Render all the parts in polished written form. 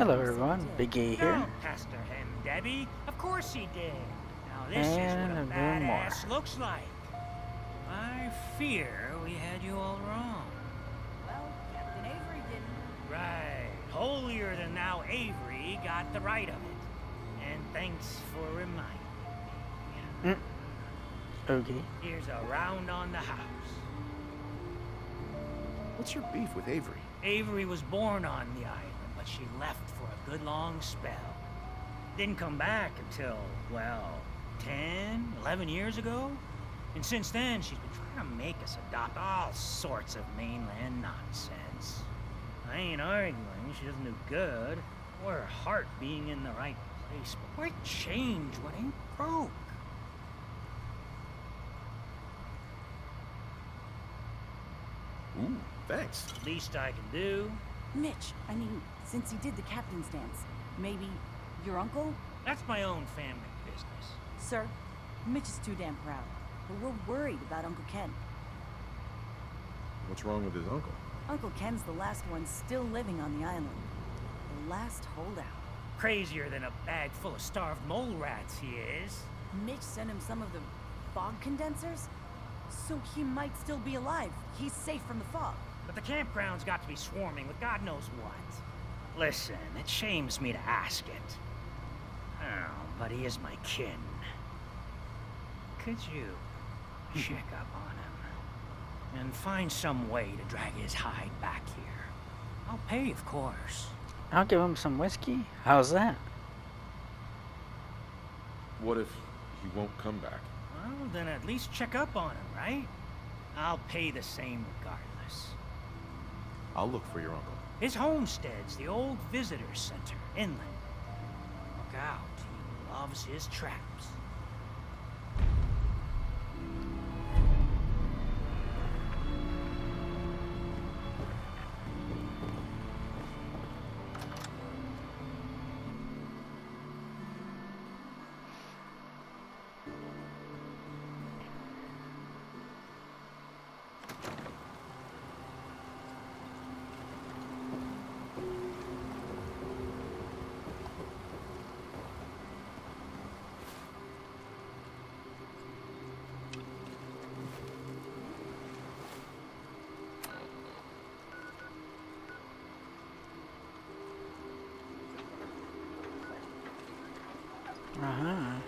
Hello everyone, Big A here, Don't pester him, Debbie. Of course he did. Now this is what and a I'm doing more. badass looks like. I fear we had you all wrong. Well, Captain Avery didn't. Right. Holier than thou Avery got the right of it. And thanks for reminding me. Mm, okay. Here's a round on the house. What's your beef with Avery? Avery was born on the island, but she left for a good long spell. Didn't come back until, well, 10, 11 years ago. And since then, she's been trying to make us adopt all sorts of mainland nonsense. I ain't arguing, she doesn't do good, or her heart being in the right place, but why change what ain't broke? Ooh, thanks. Least I can do. Mitch, I mean, since he did the captain's dance, maybe your uncle? That's my own family business. Sir, Mitch is too damn proud. But we're worried about Uncle Ken. What's wrong with his uncle? Uncle Ken's the last one still living on the island. The last holdout. Crazier than a bag full of starved mole rats, he is. Mitch sent him some of the fog condensers? So he might still be alive. He's safe from the fog. But the campground's got to be swarming with God knows what. Listen, it shames me to ask it. Oh, but he is my kin. Could you check up on him? And find some way to drag his hide back here. I'll pay, of course. I'll give him some whiskey. How's that? What if he won't come back? Well, then at least check up on him, right? I'll pay the same regardless. I'll look for your uncle. His homestead's the old visitor center, inland. Look out, he loves his traps. Uh-huh.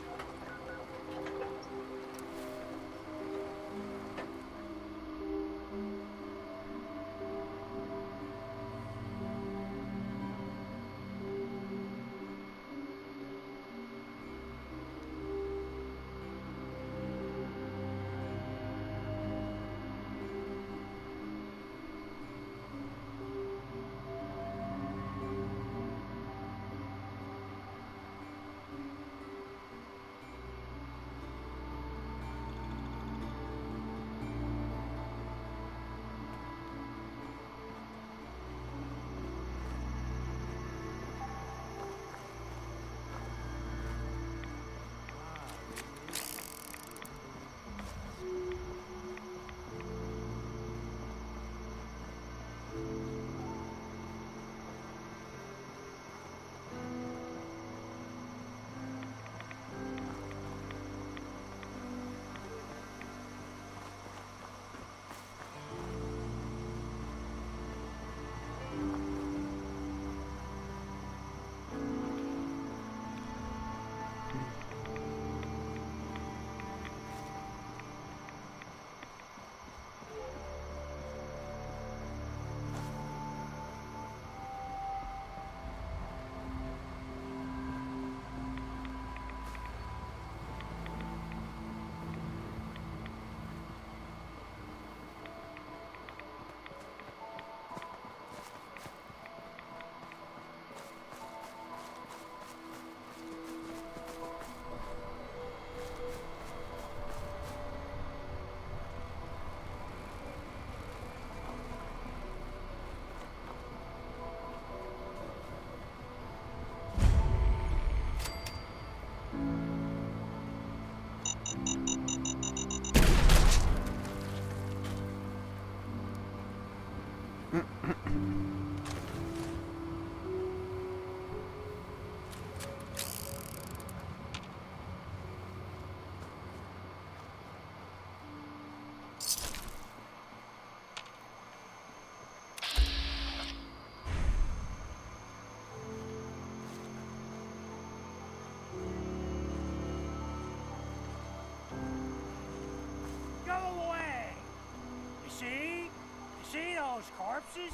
corpses?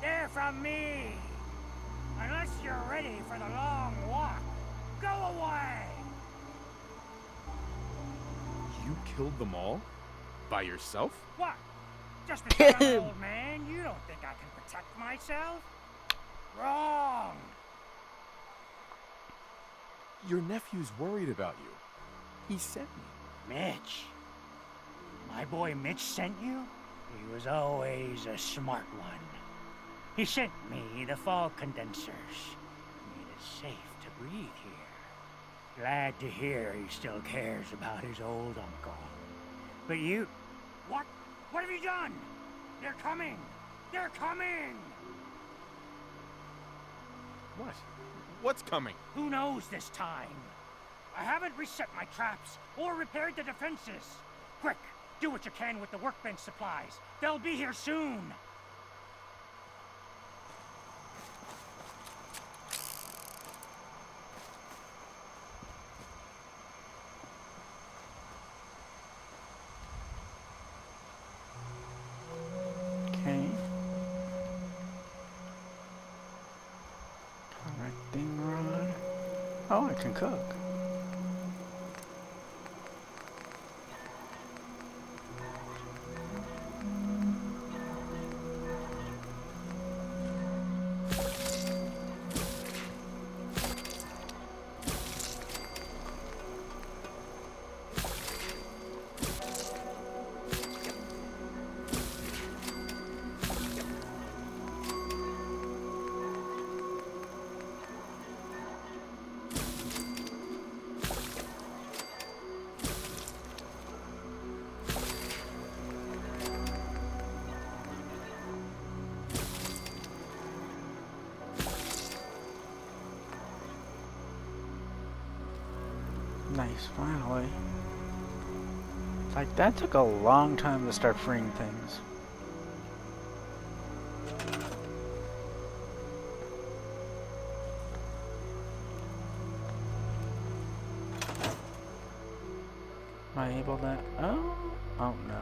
They're from me. Unless you're ready for the long walk, go away! You killed them all? By yourself? What? Just because I'm an old man, you don't think I can protect myself? Wrong! Your nephew's worried about you. He sent me. Mitch. My boy Mitch sent you? He was always a smart one. He sent me the fog condensers. Made it safe to breathe here. Glad to hear he still cares about his old uncle. But you... What? What have you done? They're coming! They're coming! What? What's coming? Who knows this time? I haven't reset my traps or repaired the defenses. Quick, do what you can with the workbench supplies. They'll be here soon. Okay. Correcting rod. Oh, I can cook. Nice, finally. Like, that took a long time to start freeing things. Am I able to... Oh? Oh, no.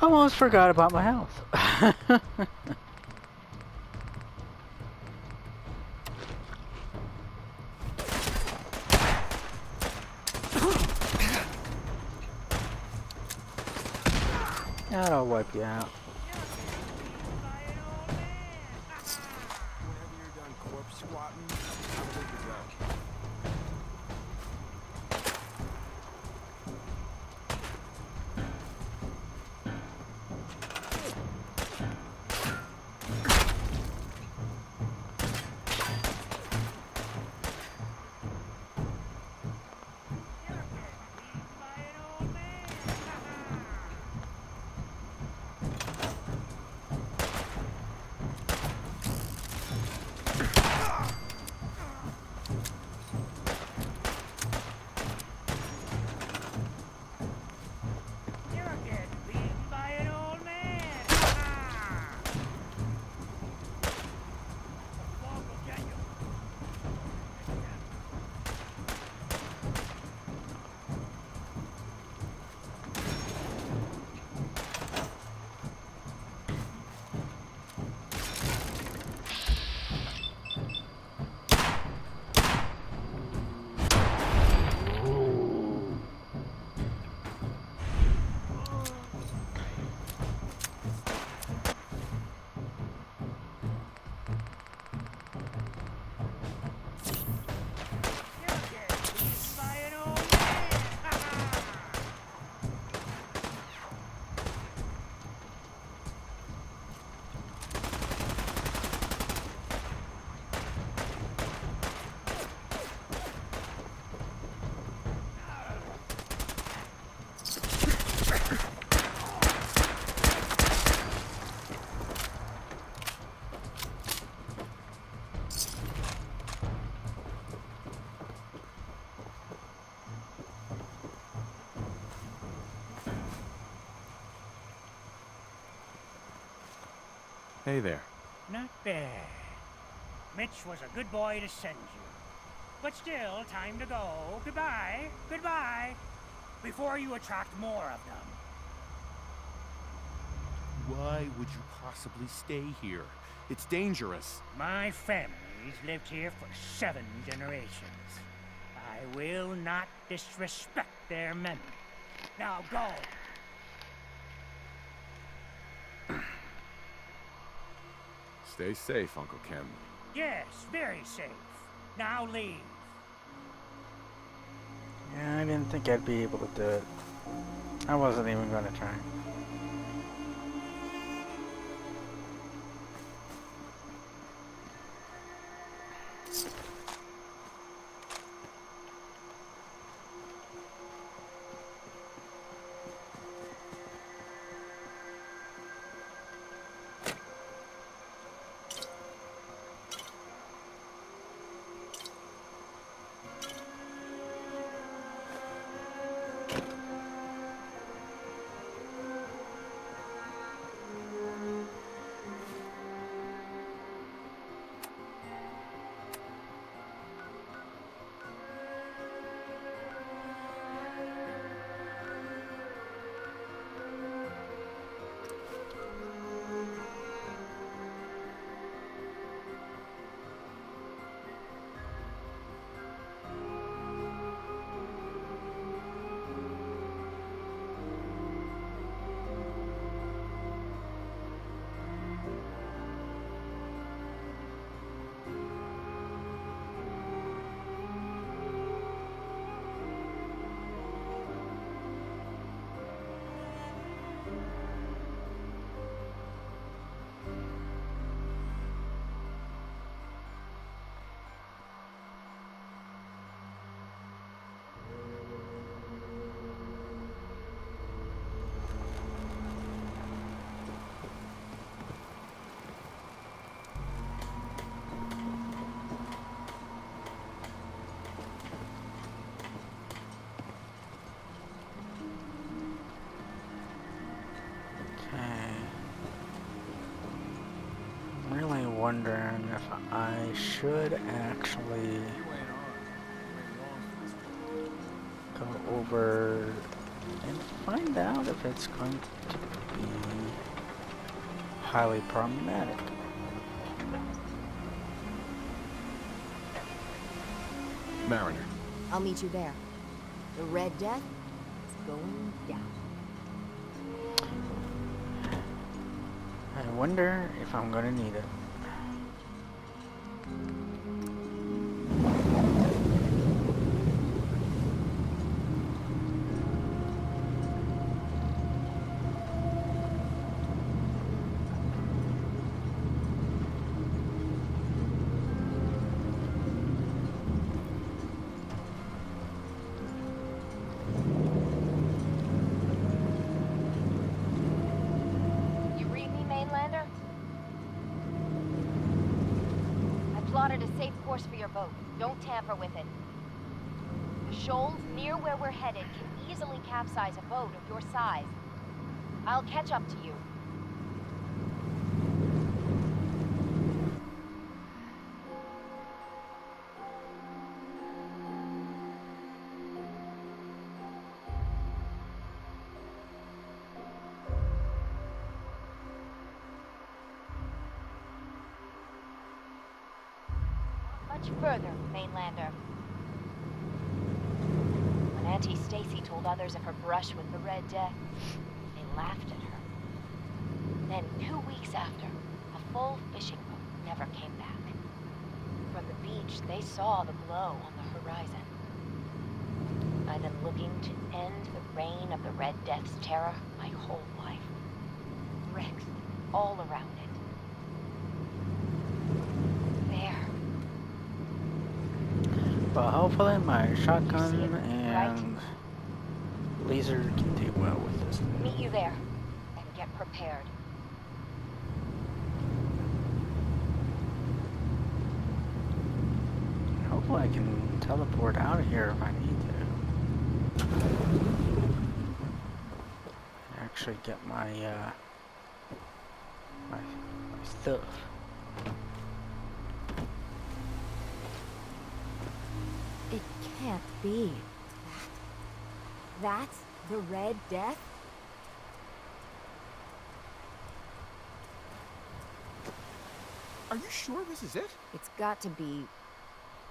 I almost forgot about my health. That'll wipe you out. Whenever you're done corpse squatting, I'm good to go. Hey there. Not bad. Mitch was a good boy to send you. But still, time to go. Goodbye. Goodbye. Before you attract more of them. Why would you possibly stay here? It's dangerous. My family's lived here for 7 generations. I will not disrespect their memory. Now go. Stay safe, Uncle Ken. Yes, very safe. Now leave. Yeah, I didn't think I'd be able to do it. I wasn't even going to try. Wondering if I should actually go over and find out if it's going to be highly problematic. Mariner. I'll meet you there. The Red Death is going down. I wonder if I'm going to need it. Plotted a safe course for your boat. Don't tamper with it. The shoals near where we're headed can easily capsize a boat of your size. I'll catch up to you. Much further, Mainlander. When Auntie Stacy told others of her brush with the Red Death, they laughed at her. Then 2 weeks after, a full fishing boat never came back. From the beach, they saw the glow on the horizon. I've been looking to end the reign of the Red Death's terror my whole life. Wrecks all around it. But hopefully my shotgun and right? laser can do well with this. Meet you there, and get prepared. Hopefully I can teleport out of here if I need to. Actually get my my stuff. It can't be. That's the Red Death? Are you sure this is it? It's got to be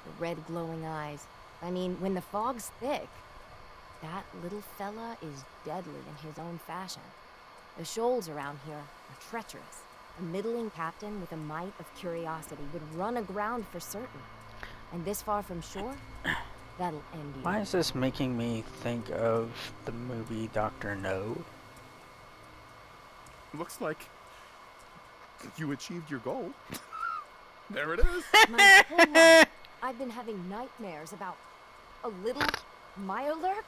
the red glowing eyes. I mean, when the fog's thick, that little fella is deadly in his own fashion. The shoals around here are treacherous. A middling captain with a mite of curiosity would run aground for certain. And this far from shore, that'll end you. Why is this making me think of the movie Dr. No? Looks like you achieved your goal. There it is. My whole life, I've been having nightmares about a little Mirelurk.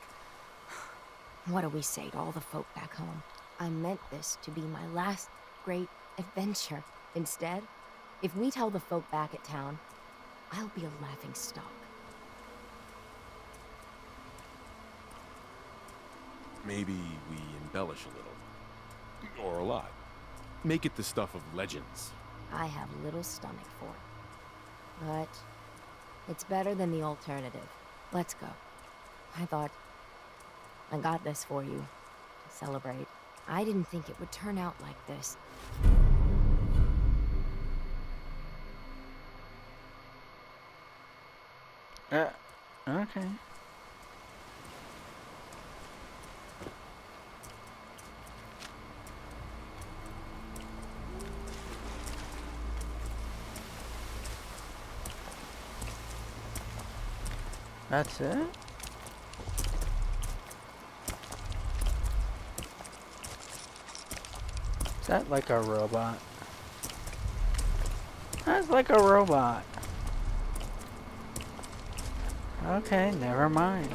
What do we say to all the folk back home? I meant this to be my last great adventure. Instead, if we tell the folk back at town, I'll be a laughing stock. Maybe we embellish a little. Or a lot. Make it the stuff of legends. I have little stomach for it. But it's better than the alternative. Let's go. I thought I got this for you to celebrate. I didn't think it would turn out like this. Okay. That's it? Is that like a robot? That's like a robot. Okay, never mind.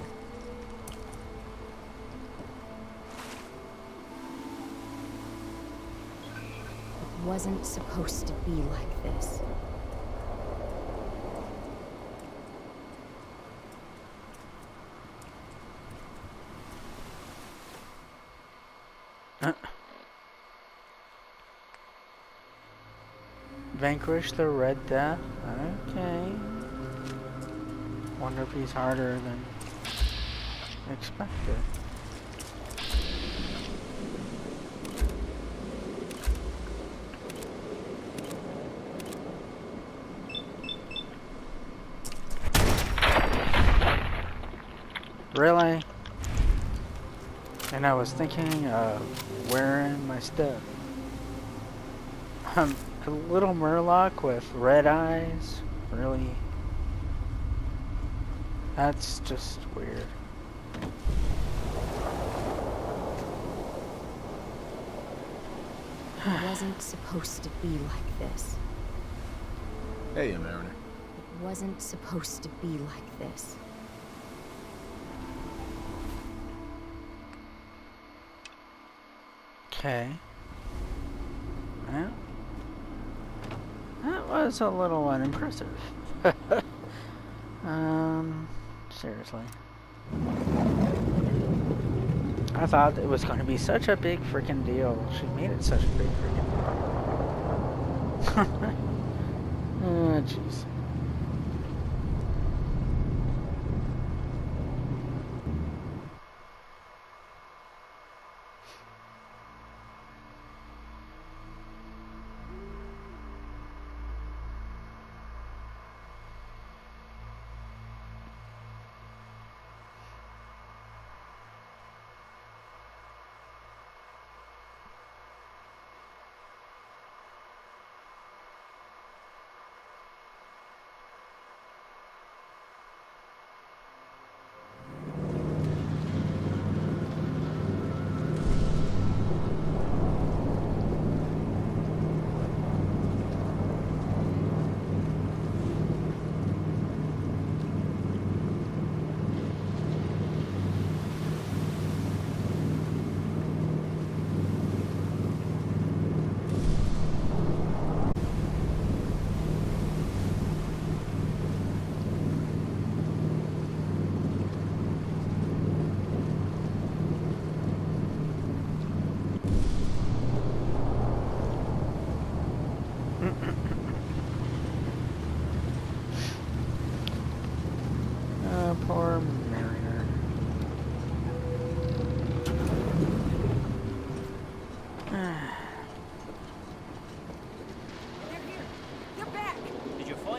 It wasn't supposed to be like this. Vanquish the Red Death? Okay. Wonder if he's harder than expected. Really? And I was thinking of wearing my stuff. A little Murloc with red eyes? Really? That's just weird. It wasn't supposed to be like this. Hey, Mariner. It wasn't supposed to be like this. Okay. Well, that was a little unimpressive. Seriously. I thought it was going to be such a big freaking deal. She made it such a big freaking deal. Oh, jeez.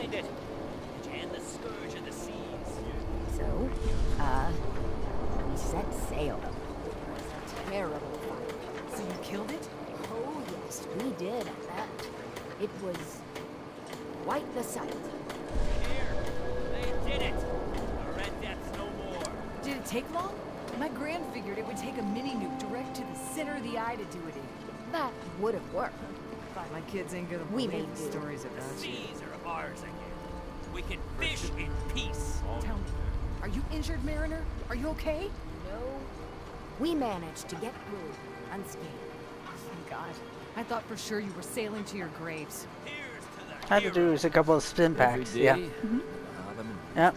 find it. And the scourge of the seas. So, we set sail. It was a terrible fight. So you killed it? Oh, yes, we did at that. It was quite the sight. Here, they did it. The Red Death's no more. Did it take long? My Gran figured it would take a mini nuke direct to the center of the eye to do it in. That would have worked. My kids ain't gonna We believe made the do. stories The about you. seas are ours again. We can fish in peace. Tell me, are you injured, Mariner? Are you okay? No. We managed to get through unscathed. Thank God. I thought for sure you were sailing to your graves. Here's to the Had to do is a couple of spin packs. Yeah. Yep.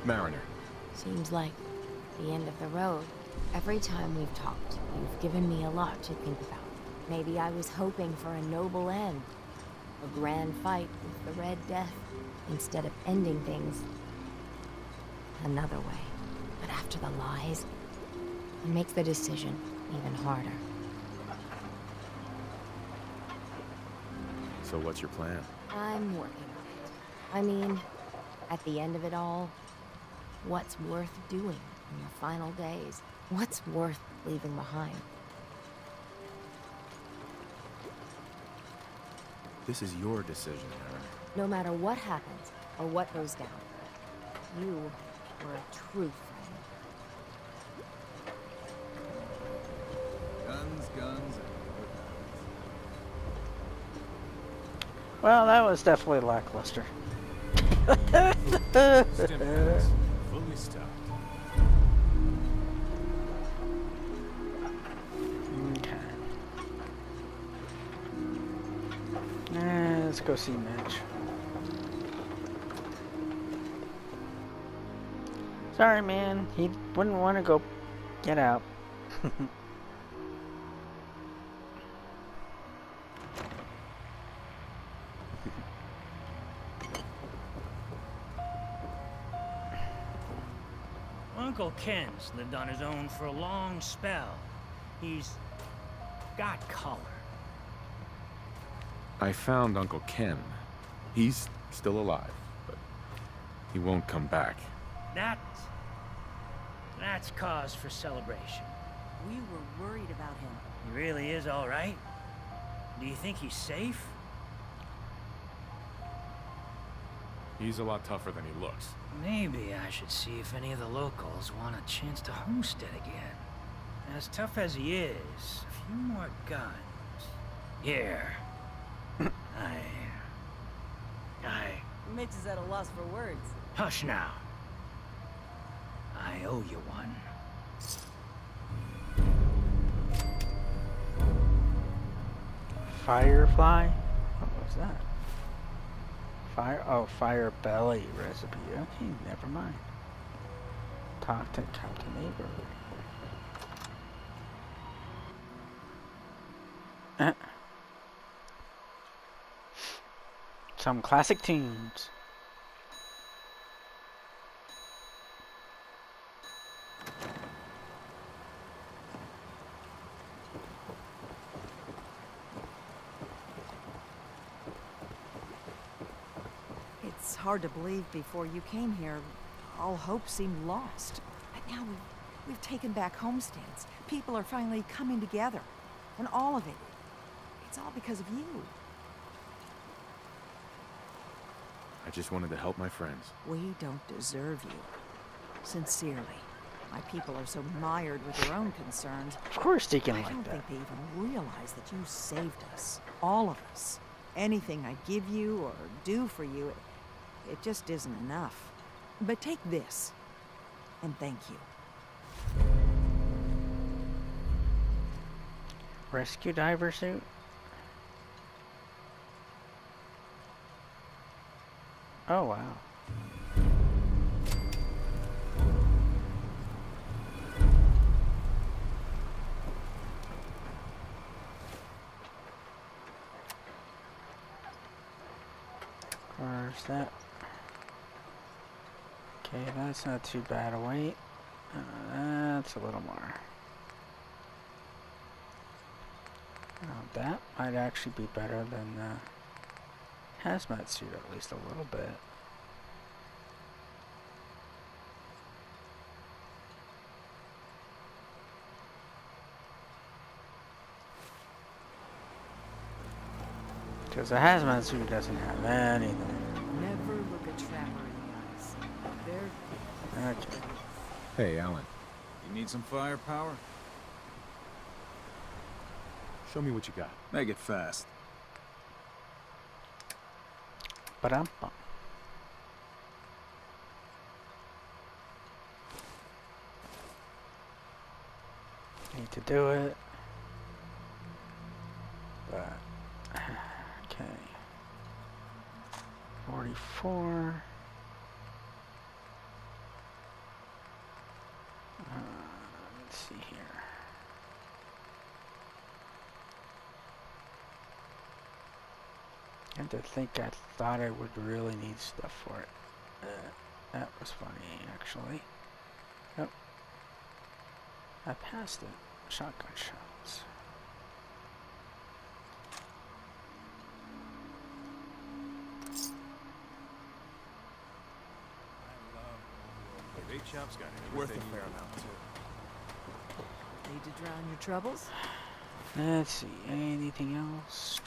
Mariner. Seems like the end of the road. Every time we've talked, you've given me a lot to think about. Maybe I was hoping for a noble end. A grand fight with the Red Death, instead of ending things another way. But after the lies, it makes the decision even harder. So what's your plan? I'm working on it. I mean, at the end of it all, what's worth doing in the final days? What's worth leaving behind? This is your decision, Mariner. No matter what happens or what goes down, you were a true friend. Guns, Well, that was definitely lackluster. Stim fully stocked. Okay. Let's go see Mitch. Sorry, man. He wouldn't want to go get out. Uncle Ken's lived on his own for a long spell. He's got color. I found Uncle Ken. He's still alive, but he won't come back. That's cause for celebration. We were worried about him. He really is all right. Do you think he's safe? He's a lot tougher than he looks. Maybe I should see if any of the locals want a chance to homestead again. As tough as he is, a few more guns. Here. Mitch is at a loss for words. Hush now. I owe you one. Firefly? What was that? Fire belly recipe. Okay, never mind. Talk to Captain Aber. Some classic tunes. It's hard to believe before you came here, all hope seemed lost. But now we've taken back homesteads. People are finally coming together. And all of it, it's all because of you. I just wanted to help my friends. We don't deserve you. Sincerely. My people are so mired with their own concerns. Of course, Deacon I like don't that. think they even realize that you saved us. All of us. Anything I give you or do for you, it just isn't enough. But take this, and thank you. Rescue diver suit? Oh, wow. Where's that? Okay, that's not too bad a weight. That's a little more. Now that might actually be better than the hazmat suit, at least a little bit. Because the hazmat suit doesn't have anything. Never look a trapper in the eyes. They're Okay. Hey, Alan. You need some firepower? Show me what you got. Make it fast. Ba-dum-bum. Need to do it. But okay. 44. Let's see here. I have to think. I thought I would really need stuff for it. That was funny, actually. Nope. I passed it. Shotgun shots. The bait shop's got Worth a everything fair you need. amount, too. need to drown your troubles. Let's see. Anything else?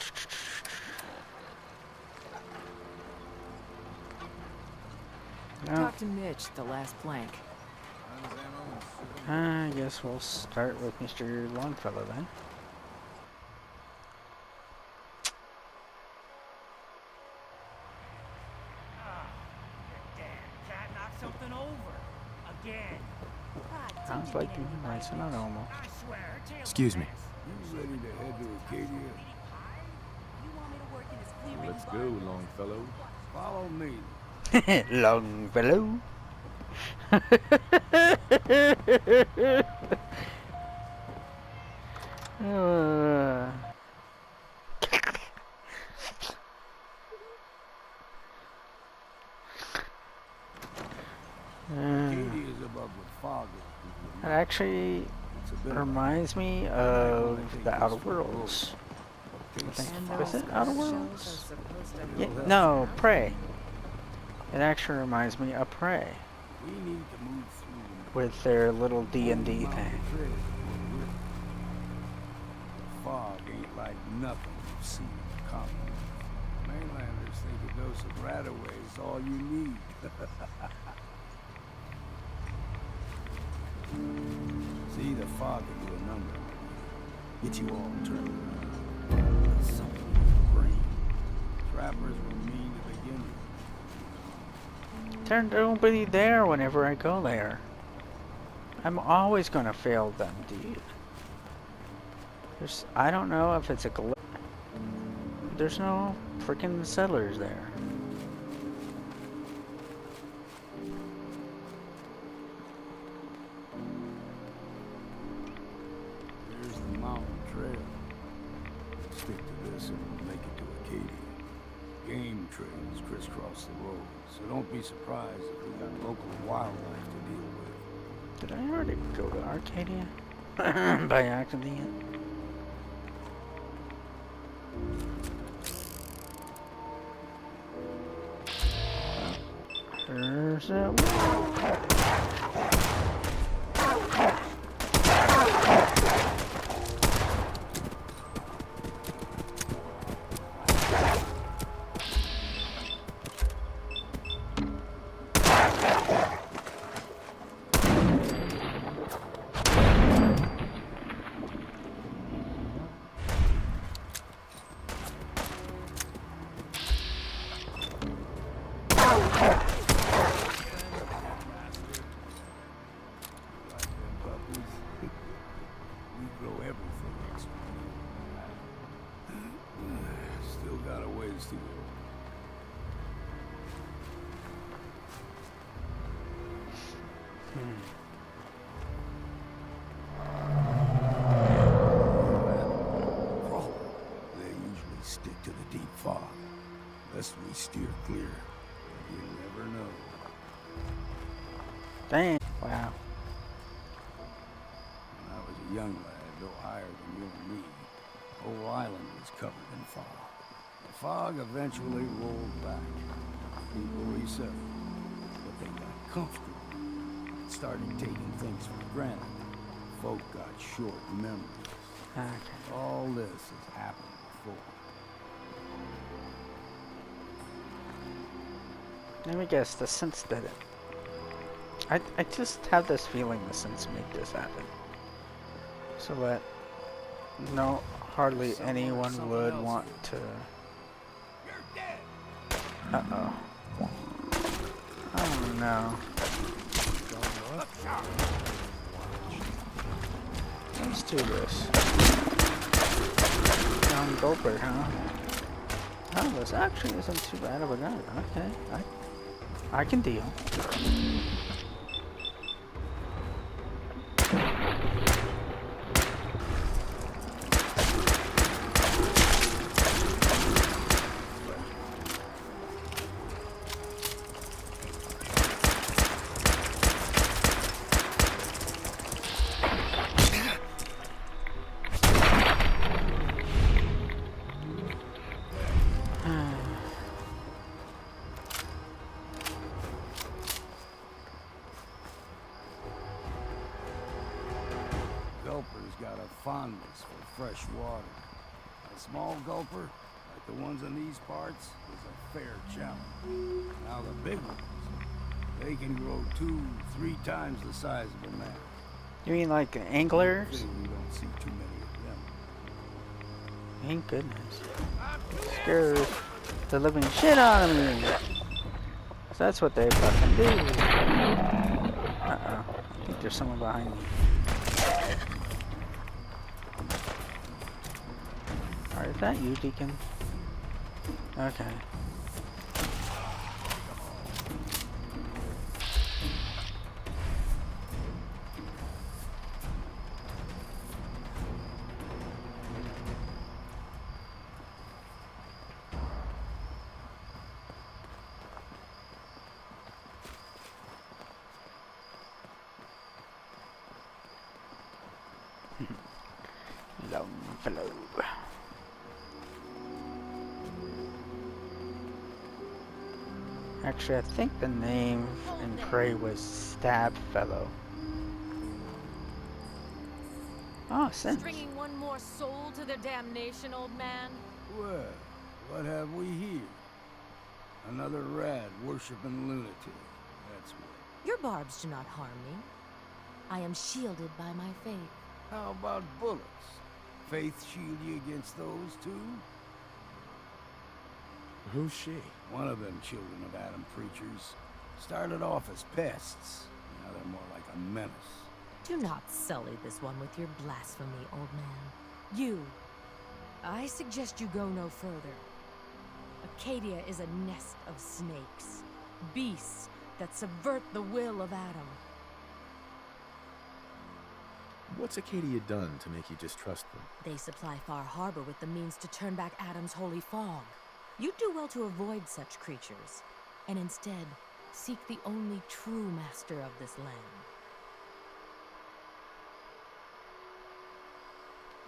No. Talk to Mitch, the last plank. Guns, ammo, and I guess we'll start with Mr. Longfellow then. Ah, the damn cat knocked something over. Again. Sounds like you might an normal. I swear, her tail's a Excuse me. mess. You ready to head to Acadia? Let's go, Longfellow. Follow me. Longfellow. uh. Acadia is above the fog. It actually It's a bit of a reminds me of the Outer Worlds. I think. And Was those it Outer shells are Worlds? supposed to Yeah, help us no, out. Prey. It actually reminds me of Prey We need to move through with their little D&D Mountain thing. Trail. The fog ain't like nothing you've seen in the continent. Mainlanders think a dose of Radaway is all you need. See, the fog can do a number. Get you all turned around. Something in your brain. Trappers were mean to begin with. There's nobody there whenever I go there. I'm always gonna fail them, dude. I don't know if it's a glitch. There's no freaking settlers there. There's the mountain trail. Stick to this and we'll make it to Acadia. Game trails crisscross the road, so don't be surprised if we got local wildlife to deal with. Did I already go to Arcadia? By accident? There's that. Like them puppies, we grow everything extra. Still got a ways to go. Crawler, they usually stick to the deep fog. Lest we steer clear. You never know. Dang. Wow. When I was a young lad, no higher than you and me, whole island was covered in fog. The fog eventually rolled back. People resettled, but they got comfortable. Started taking things for granted. Folk got short memories. Okay. All this has happened before. Let me guess, the synths did it. I just have this feeling the synths made this happen. So that hardly anyone would want to. Uh-oh. Oh no. Let's do this. Young Gulper, huh? Oh, this actually isn't too bad of a gun. Okay, I can deal. Gulper's got a fondness for fresh water. A small gulper, like the ones in these parts, is a fair challenge. Now the big ones, they can grow 2-3 times the size of a man. You mean like anglers? We don't see too many of them. Thank goodness. Scares the living shit out of me. 'Cause that's what they fucking do. Uh-oh. I think there's someone behind me. Alright, is that you, Deacon? Okay. Longfellow. Actually, I think the name in Prey was Stabfellow. Oh, since. Stringing one more soul to their damnation, old man? Well, what have we here? Another rad worshipping lunatic. That's what. Your barbs do not harm me. I am shielded by my faith. How about bullets? Faith shield you against those too? Who's she? One of them children of Adam preachers. Started off as pests. Now they're more like a menace. Do not sully this one with your blasphemy, old man. You. I suggest you go no further. Acadia is a nest of snakes. Beasts that subvert the will of Adam. What's Acadia done to make you distrust them? They supply Far Harbor with the means to turn back Adam's holy fog. You'd do well to avoid such creatures, and instead seek the only true master of this land.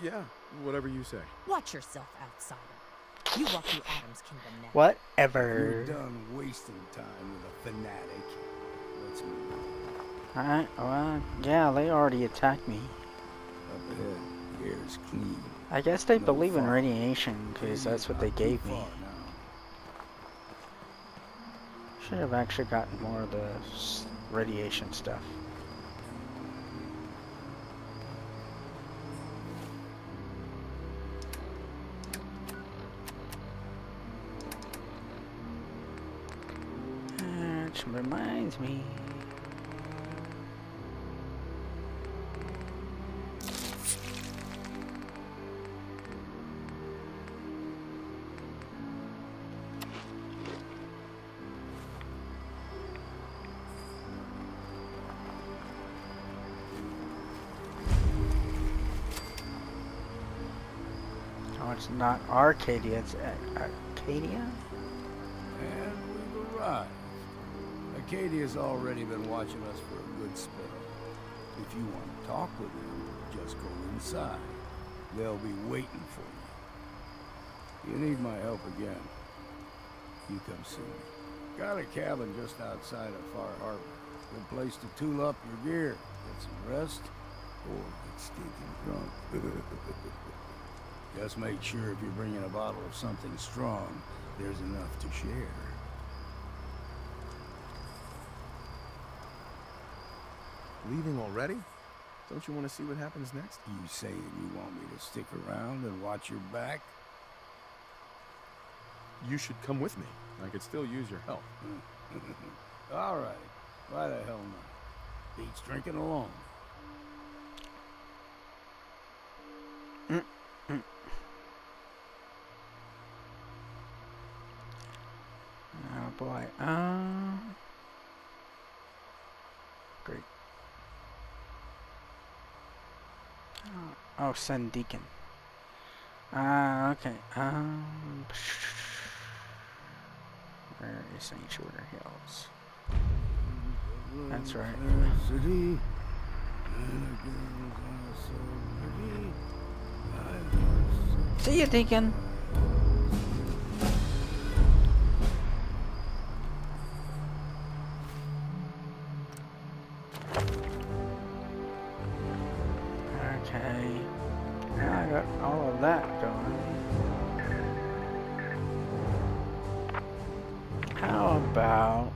Yeah, whatever you say. Watch yourself, outsider. You walk through Adam's kingdom now. Whatever. You're done wasting time with a fanatic. Let's move. Alright, well, yeah, they already attacked me. Up ahead, the air's clean. I guess they No believe in fog. radiation, because that's what they Not too gave me. far now. Should have actually gotten more of the radiation stuff. Which reminds me. Oh, it's not Arcadia, it's Acadia? And we've arrived. Acadia's already been watching us for a good spell. If you want to talk with them, just go inside. They'll be waiting for you. you need my help again, you come see me. Got a cabin just outside of Far Harbor. Good place to tool up your gear, get some rest, or get stinking drunk. Just make sure if you're bringing a bottle of something strong, there's enough to share. Leaving already? Don't you want to see what happens next? You saying you want me to stick around and watch your back? You should come with me. I could still use your help. All right. Why the hell not? Beats drinking alone. Oh boy. Great. Oh, send Deacon. Okay. Where is Sanctuary Hills? That's right. See you, Deacon. Okay. Now I got all of that going. How about...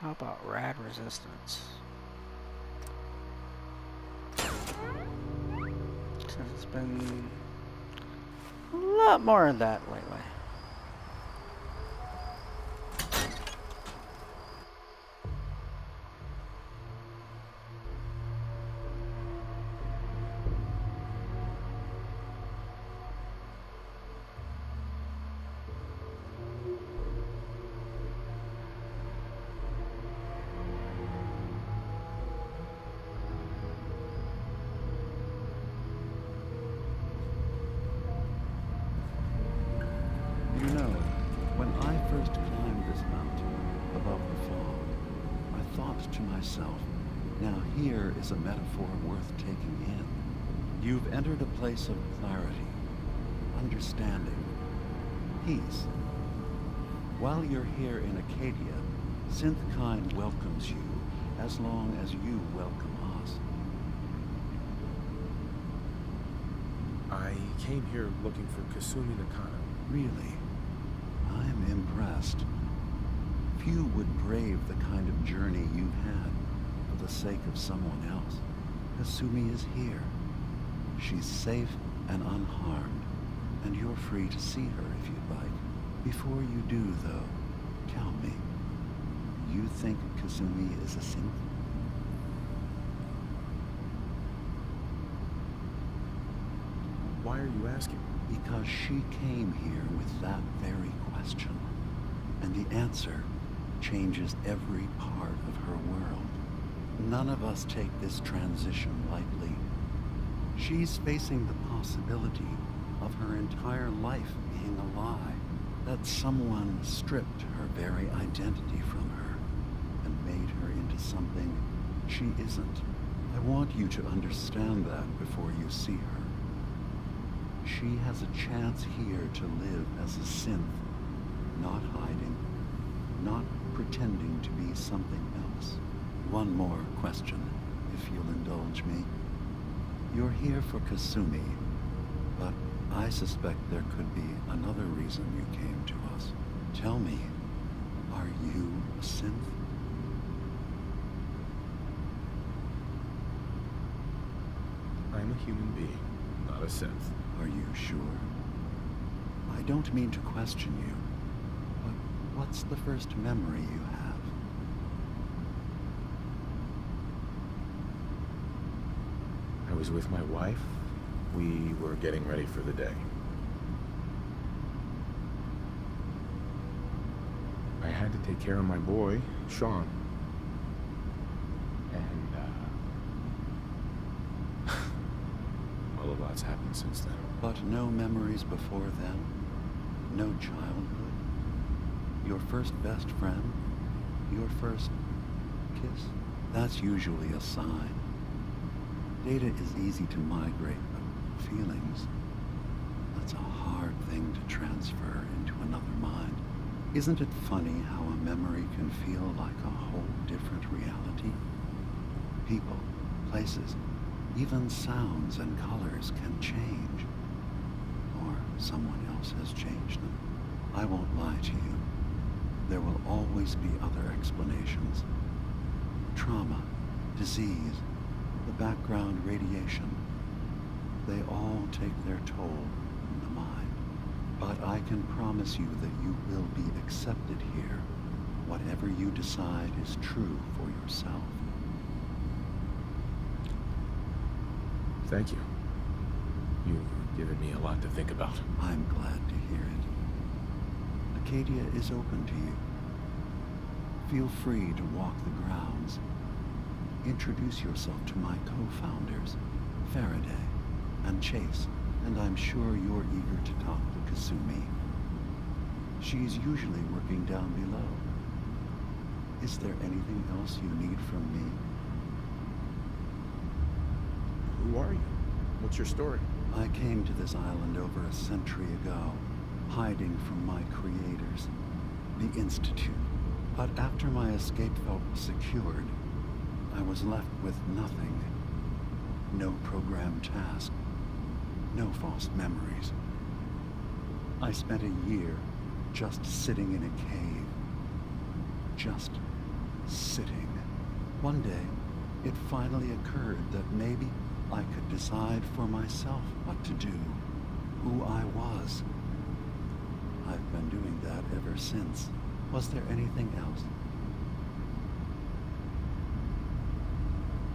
How about rad resistance? Since it's been a lot more of that lately. You know, when I first climbed this mountain above the fog, I thought to myself, now here is a metaphor worth taking in. You've entered a place of clarity, understanding, peace. While you're here in Acadia, Synthkind welcomes you as long as you welcome us. I came here looking for Kasumi Nakano. Really? I'm impressed. Few would brave the kind of journey you've had for the sake of someone else. Kasumi is here. She's safe and unharmed, and you're free to see her if you'd like. Before you do, though, tell me, you think Kasumi is a synth? Why are you asking? Because she came here with that very question, and the answer changes every part of her world. None of us take this transition lightly. She's facing the possibility of her entire life being a lie, that someone stripped her very identity from her and made her into something she isn't. I want you to understand that before you see her. She has a chance here to live as a synth, not hiding, not pretending to be something else. One more question, if you'll indulge me. You're here for Kasumi, but I suspect there could be another reason you came to us. Tell me, are you a synth? I'm a human being, not a synth. Are you sure? I don't mean to question you, but what's the first memory you have? I was with my wife. We were getting ready for the day. I had to take care of my boy, Sean. And, well, a lot's happened since then. But no memories before then? No childhood? Your first best friend? Your first kiss? That's usually a sign. Data is easy to migrate, but feelings, that's a hard thing to transfer into another mind. Isn't it funny how a memory can feel like a whole different reality? People, places, even sounds and colors can change. Or someone else has changed them. I won't lie to you. There will always be other explanations. Trauma, disease, the background radiation. They all take their toll in the mind. But I can promise you that you will be accepted here. Whatever you decide is true for yourself. Thank you. You've given me a lot to think about. I'm glad to hear it. Acadia is open to you. Feel free to walk the grounds. Introduce yourself to my co-founders, Faraday and Chase, and I'm sure you're eager to talk to Kasumi. She's usually working down below. Is there anything else you need from me? Who are you? What's your story? I came to this island over a century ago, hiding from my creators, the Institute. But after my escape felt secured, I was left with nothing. No programmed task. No false memories. I spent a year just sitting in a cave. Just sitting. One day, it finally occurred that maybe I could decide for myself what to do, who I was. I've been doing that ever since. Was there anything else?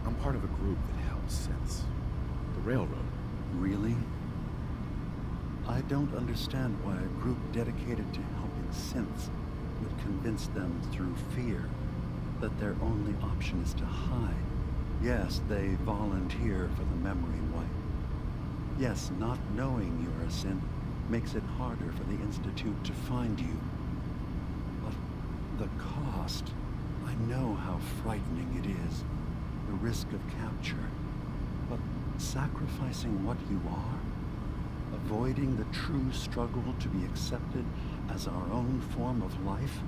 I'm part of a group that helped since the railroad. Really? I don't understand why a group dedicated to helping synths would convince them through fear that their only option is to hide. Yes, they volunteer for the memory wipe. Yes, not knowing you're a synth makes it harder for the Institute to find you. But the cost, I know how frightening it is. The risk of capture. But sacrificing what you are, avoiding the true struggle to be accepted as our own form of life?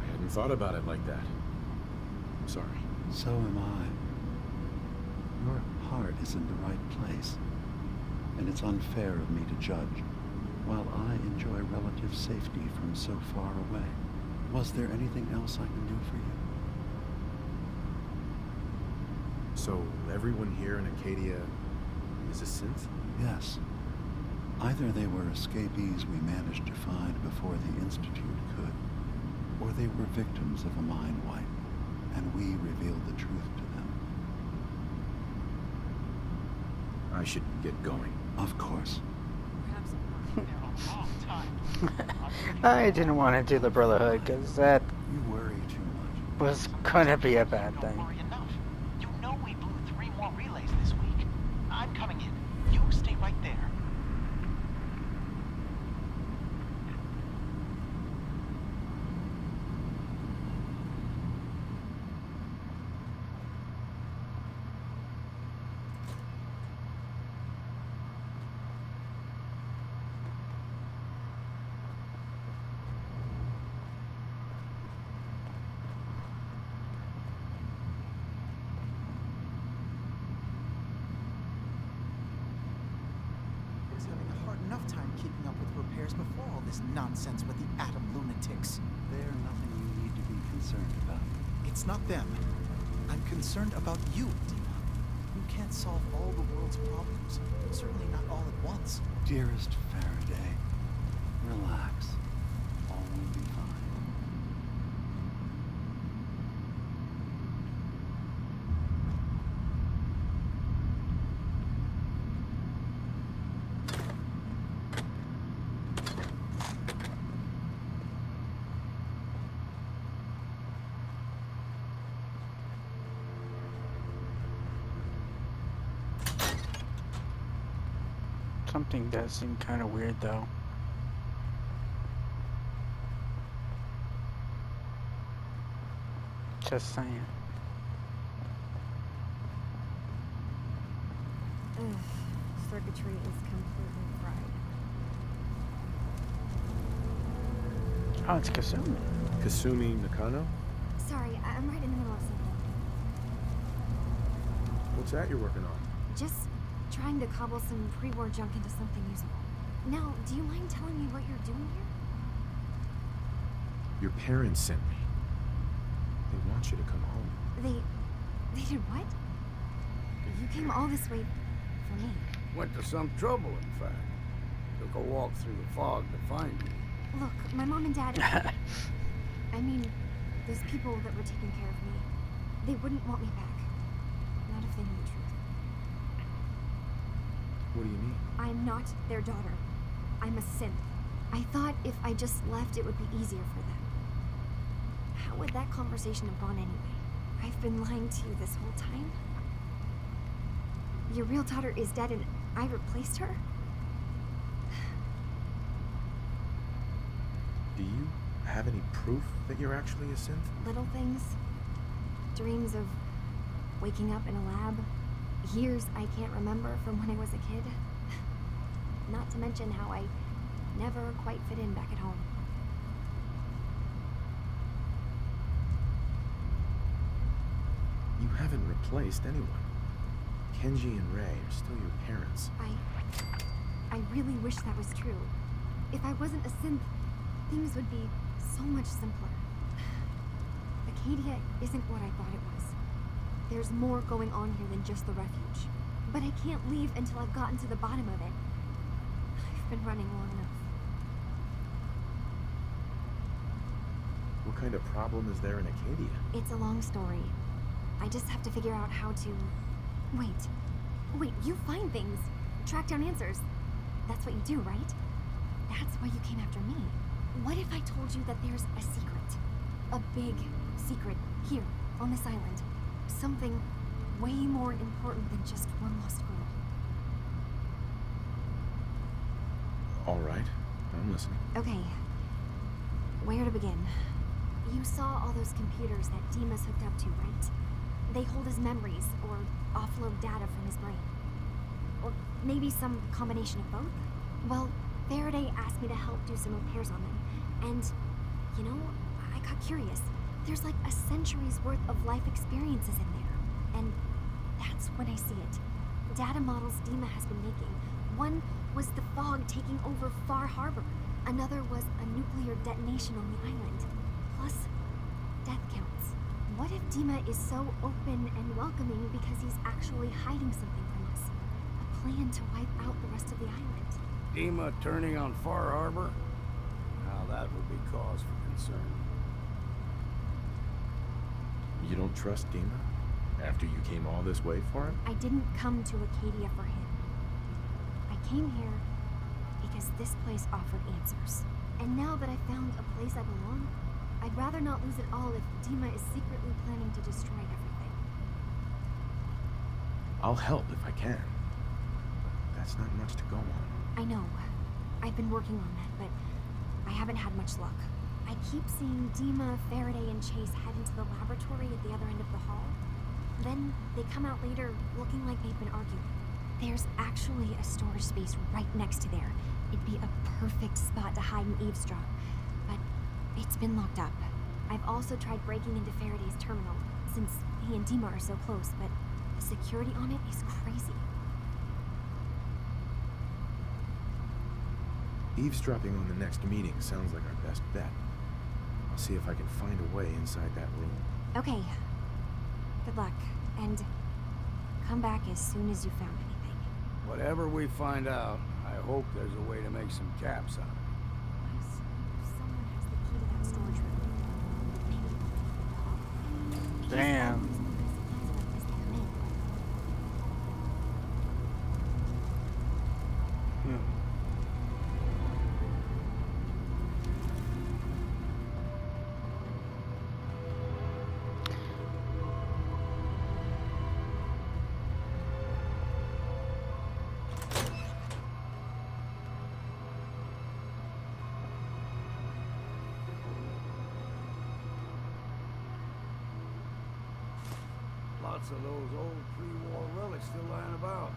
I hadn't thought about it like that. I'm sorry. So am I. Your heart is in the right place, and it's unfair of me to judge, while I enjoy relative safety from so far away. Was there anything else I can do for you? So, everyone here in Acadia is a synth? Yes. Either they were escapees we managed to find before the Institute could, or they were victims of a mind wipe, and we revealed the truth to them. I should get going. Of course. I didn't want to do the Brotherhood because that You worry too much. was going to be a bad thing. Enough. You know we blew 3 more relays this week. I'm coming in. You stay right there. Enough time keeping up with repairs before all this nonsense with the atom lunatics. They're nothing you need to be concerned about. It's not them. I'm concerned about you, Dima. You can't solve all the world's problems. Certainly not all at once. Dearest Faraday, relax. All will be fine. Something does seem kind of weird, though. Just saying. Ugh, circuitry is completely fried. Oh, it's Kasumi. Kasumi Nakano? Sorry, I'm right in the middle of something. What's that you're working on? Just trying to cobble some pre-war junk into something usable. Now, do you mind telling me what you're doing here? Your parents sent me. They want you to come home. They did what? You came all this way for me. Went to some trouble, in fact. Took a walk through the fog to find you. Look, my mom and dad... I mean, those people that were taking care of me, they wouldn't want me back. Not if they knew the truth. What do you mean? I'm not their daughter. I'm a synth. I thought if I just left, it would be easier for them. How would that conversation have gone anyway? I've been lying to you this whole time? Your real daughter is dead and I replaced her? Do you have any proof that you're actually a synth? Little things. Dreams of waking up in a lab. Years I can't remember from when I was a kid. Not to mention how I never quite fit in back at home. You haven't replaced anyone. Kenji and Rei are still your parents. I really wish that was true. If I wasn't a synth, things would be so much simpler. Acadia isn't what I thought it was. There's more going on here than just the refuge. But I can't leave until I've gotten to the bottom of it. I've been running long enough. What kind of problem is there in Acadia? It's a long story. I just have to figure out how to... Wait, you find things. Track down answers. That's what you do, right? That's why you came after me. What if I told you that there's a secret? A big secret here, on this island. Something way more important than just one lost girl. All right, I'm listening. Okay, where to begin? You saw all those computers that Dima's hooked up to, right? They hold his memories, or offload data from his brain. Or maybe some combination of both? Well, Faraday asked me to help do some repairs on them. And, you know, I got curious. There's like a century's worth of life experiences in there. And that's when I see it. Data models Dima has been making. One was the fog taking over Far Harbor. Another was a nuclear detonation on the island. Plus, death counts. What if Dima is so open and welcoming because he's actually hiding something from us? A plan to wipe out the rest of the island. Dima turning on Far Harbor? Now that would be cause for concern. You don't trust Dima? After you came all this way for him? I didn't come to Acadia for him. I came here because this place offered answers. And now that I've found a place I belong, I'd rather not lose it all if Dima is secretly planning to destroy everything. I'll help if I can. That's not much to go on. I know. I've been working on that, but I haven't had much luck. I keep seeing Dima, Faraday, and Chase head into the laboratory at the other end of the hall. Then they come out later looking like they've been arguing. There's actually a storage space right next to there. It'd be a perfect spot to hide and eavesdrop. But it's been locked up. I've also tried breaking into Faraday's terminal, since he and Dima are so close, but the security on it is crazy. Eavesdropping on the next meeting sounds like our best bet. I'll see if I can find a way inside that room. Okay. Good luck, and come back as soon as you found anything. Whatever we find out, I hope there's a way to make some caps out of it. Someone has the key to that storage room. Damn. Lots of those old pre-war relics still lying about.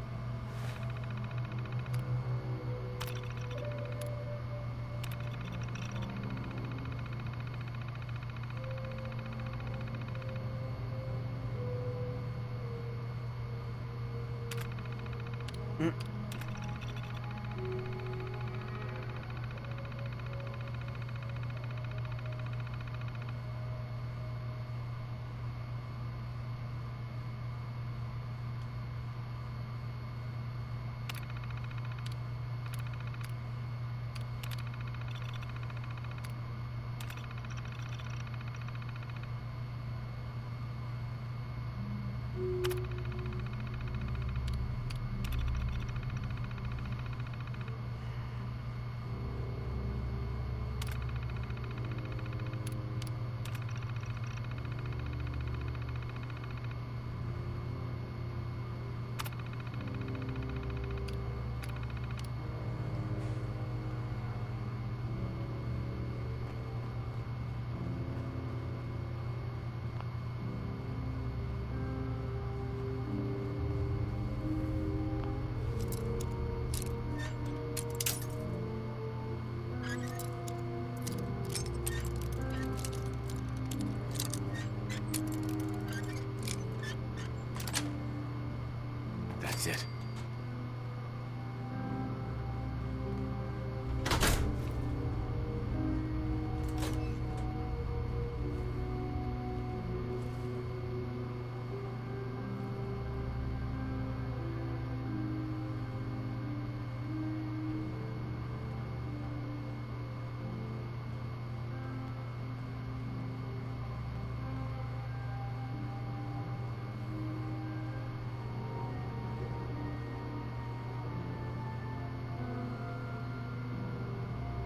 That's it.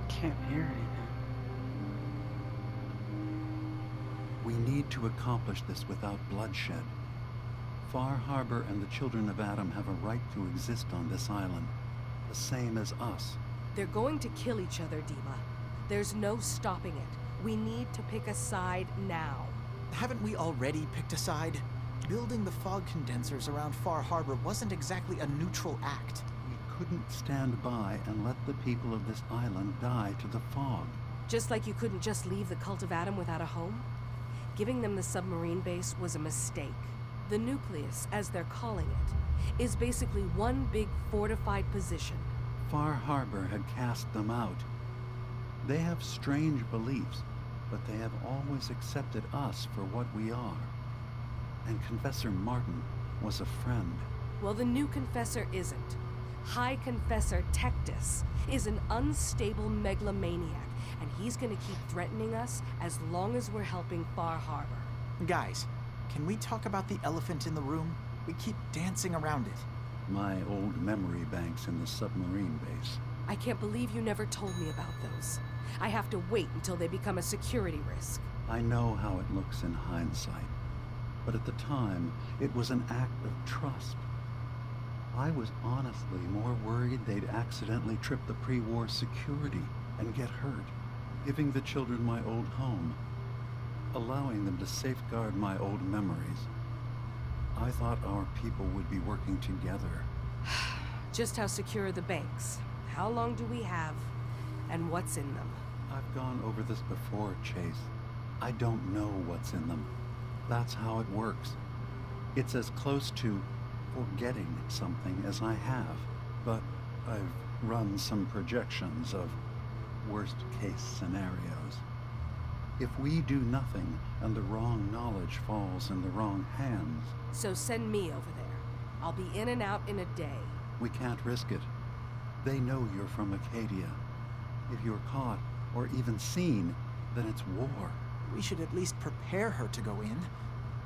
Can't hear anything. We need to accomplish this without bloodshed. Far Harbor and the children of Adam have a right to exist on this island, the same as us. They're going to kill each other, Dima. There's no stopping it. We need to pick a side now. Haven't we already picked a side? Building the fog condensers around Far Harbor wasn't exactly a neutral act. We couldn't stand by and let the people of this island die to the fog. Just like you couldn't just leave the Cult of Adam without a home? Giving them the submarine base was a mistake. The nucleus, as they're calling it, is basically one big fortified position. Far Harbor had cast them out. They have strange beliefs, but they have always accepted us for what we are. And Confessor Martin was a friend. Well, the new Confessor isn't. High Confessor Tectus is an unstable megalomaniac, and he's gonna keep threatening us as long as we're helping Far Harbor. Guys, can we talk about the elephant in the room? We keep dancing around it. My old memory banks in the submarine base. I can't believe you never told me about those. I have to wait until they become a security risk. I know how it looks in hindsight, but at the time, it was an act of trust. I was honestly more worried they'd accidentally trip the pre-war security and get hurt, giving the children my old home, allowing them to safeguard my old memories. I thought our people would be working together. Just how secure are the banks? How long do we have? And what's in them? I've gone over this before, Chase. I don't know what's in them. That's how it works. It's as close to forgetting something as I have, but I've run some projections of worst-case scenarios. If we do nothing and the wrong knowledge falls in the wrong hands... So send me over there. I'll be in and out in a day. We can't risk it. They know you're from Acadia. If you're caught, or even seen, then it's war. We should at least prepare her to go in.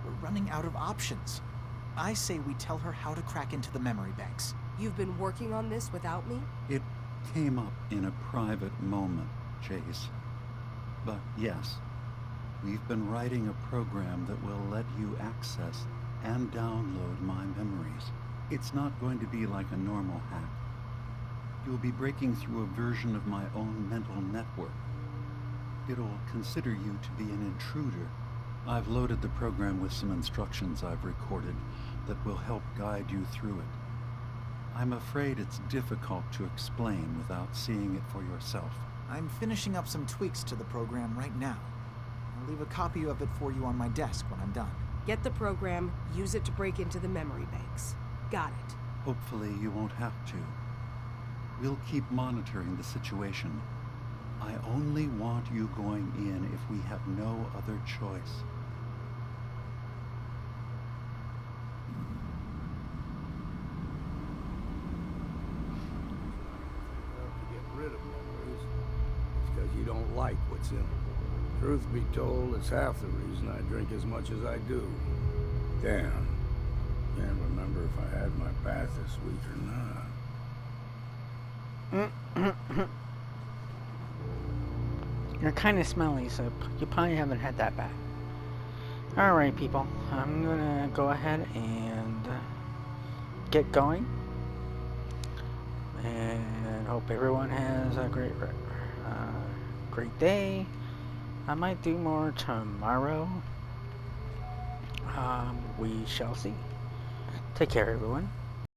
We're running out of options. I say we tell her how to crack into the memory banks. You've been working on this without me? It came up in a private moment, Chase. But yes, we've been writing a program that will let you access and download my memories. It's not going to be like a normal hack. You'll be breaking through a version of my own mental network. It'll consider you to be an intruder I've loaded the program with some instructions I've recorded that will help guide you through it. I'm afraid it's difficult to explain without seeing it for yourself. I'm finishing up some tweaks to the program right now. I'll leave a copy of it for you on my desk when I'm done. Get the program, use it to break into the memory banks. Got it. Hopefully you won't have to. We'll keep monitoring the situation. I only want you going in if we have no other choice. To get rid of memories, it's because you don't like what's in them. Truth be told, it's half the reason I drink as much as I do. Damn. Can't remember if I had my bath this week or not. You're kind of smelly, so you probably haven't had that bath. Alright, people. I'm gonna go ahead and get going. And hope everyone has a great day. I might do more tomorrow. We shall see. Take care, everyone.